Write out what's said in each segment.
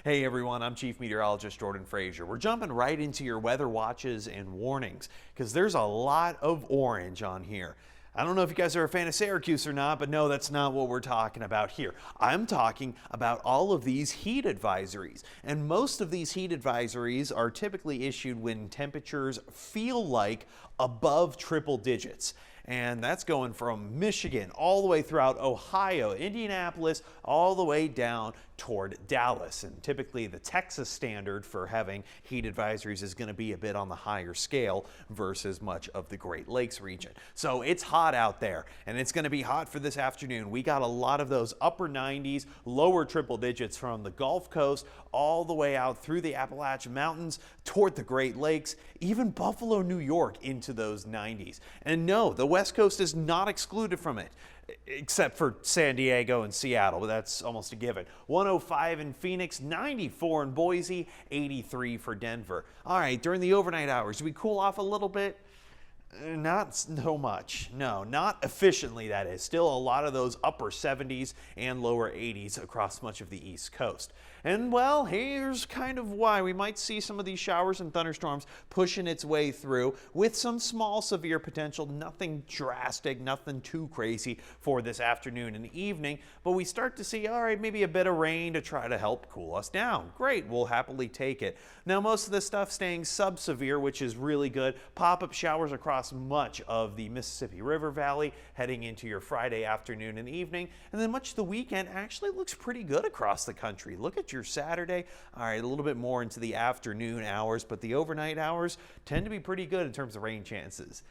Hey everyone, I'm Chief Meteorologist Jordan Frazier. We're jumping right into your weather watches and warnings because there's a lot of orange on here. I don't know if you guys are a fan of Syracuse or not, but no, that's not what we're talking about here. I'm talking about all of these heat advisories. And most of these heat advisories are typically issued when temperatures feel like above triple digits. And that's going from Michigan all the way throughout Ohio, Indianapolis, all the way down toward Dallas. And typically the Texas standard for having heat advisories is going to be a bit on the higher scale versus much of the Great Lakes region. So it's hot out there, and it's going to be hot for this afternoon. We got a lot of those upper 90s, lower triple digits from the Gulf Coast all the way out through the Appalachian Mountains toward the Great Lakes, even Buffalo, New York into those 90s. And no, the West Coast is not excluded from it, except for San Diego and Seattle, but that's almost a given. 105 in Phoenix, 94 in Boise, 83 for Denver. All right, during the overnight hours, do we cool off a little bit? Not so much. No, not efficiently, that is. Still a lot of those upper 70s and lower 80s across much of the East Coast. And well, here's kind of why we might see some of these showers and thunderstorms pushing its way through with some small severe potential, nothing drastic, nothing too crazy for this afternoon and evening. But we start to see, all right, maybe a bit of rain to try to help cool us down. Great, we'll happily take it. Now, most of this stuff staying sub-severe, which is really good. Pop-up showers across much of the Mississippi River Valley heading into your Friday afternoon and evening. And then much of the weekend actually looks pretty good across the country. Look at your Saturday. All right, a little bit more into the afternoon hours, but the overnight hours tend to be pretty good in terms of rain chances.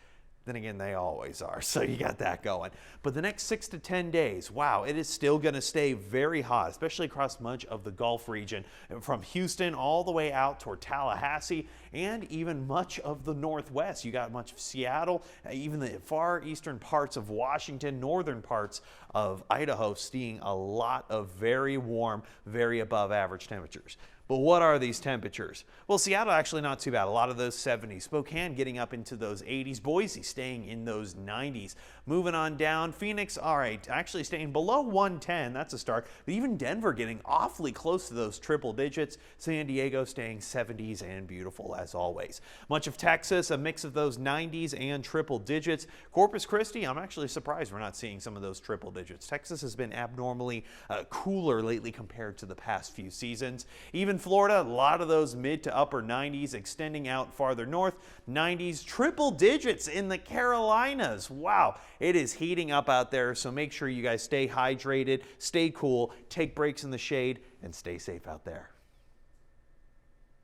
Then again, they always are, so you got that going. But the next 6 to 10 days, wow, it is still going to stay very hot, especially across much of the Gulf region, from Houston all the way out toward Tallahassee and even much of the Northwest. You got much of Seattle, even the far eastern parts of Washington, northern parts of Idaho, seeing a lot of very warm, very above average temperatures. But what are these temperatures? Well, Seattle actually not too bad. A lot of those 70s. Spokane getting up into those 80s. Boise staying in those 90s. Moving on down. Phoenix, all right, actually staying below 110. That's a start. But even Denver getting awfully close to those triple digits. San Diego staying 70s and beautiful as always. Much of Texas, a mix of those 90s and triple digits. Corpus Christi, I'm actually surprised we're not seeing some of those triple digits. Texas has been abnormally cooler lately compared to the past few seasons. Even Florida, a lot of those mid to upper 90s extending out farther north. 90s, triple digits in the Carolinas. Wow, it is heating up out there, so make sure you guys stay hydrated, stay cool, take breaks in the shade, and stay safe out there.